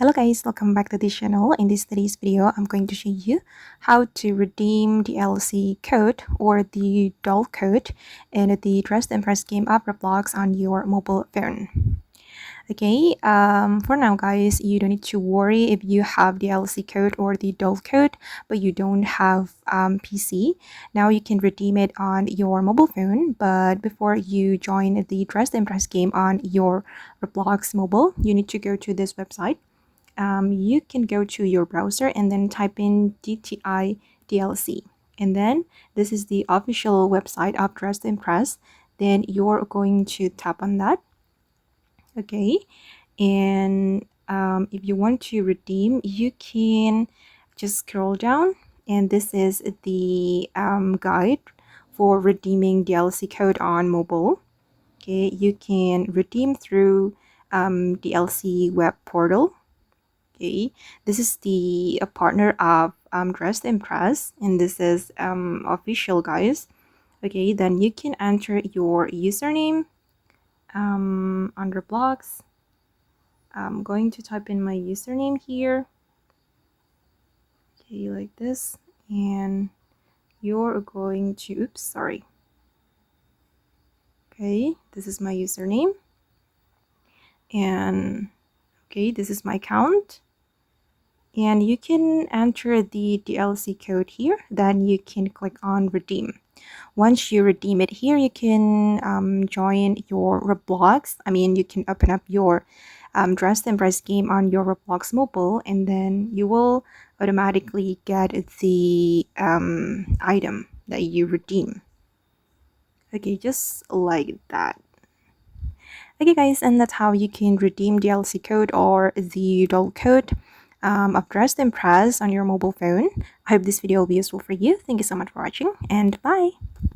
Hello guys, welcome back to this channel. In today's video, I'm going to show you how to redeem the DLC code or the doll code in the Dress to Impress game of Roblox on your mobile phone. Okay, for now guys, you don't need to worry if you have the DLC code or the doll code but you don't have PC. Now you can redeem it on your mobile phone, but before you join the Dress to Impress game on your Roblox mobile, you need to go to this website. You can go to your browser and then type in DTI DLC, and then this is the official website of Dress to Impress. Then you're going to tap on that. Okay, and if you want to redeem, you can just scroll down, and this is the guide for redeeming DLC code on mobile. Okay, you can redeem through DLC web portal. Okay, this is the partner of Dress to Impress, and this is official, guys. Okay, then you can enter your username under blocks. I'm going to type in my username here. Okay, like this, and you're going to, oops, sorry. Okay, this is my username, and okay, this is my account. And you can enter the DLC code here, then you can click on redeem. Once you redeem it here, you can join your Roblox. You can open up your Dress to Impress game on your Roblox mobile, and then you will automatically get the item that you redeem. Okay, just like that. Okay guys, and that's how you can redeem DLC code or the doll code of Dress to Impress on your mobile phone. I hope this video will be useful for you. Thank you so much for watching, and bye!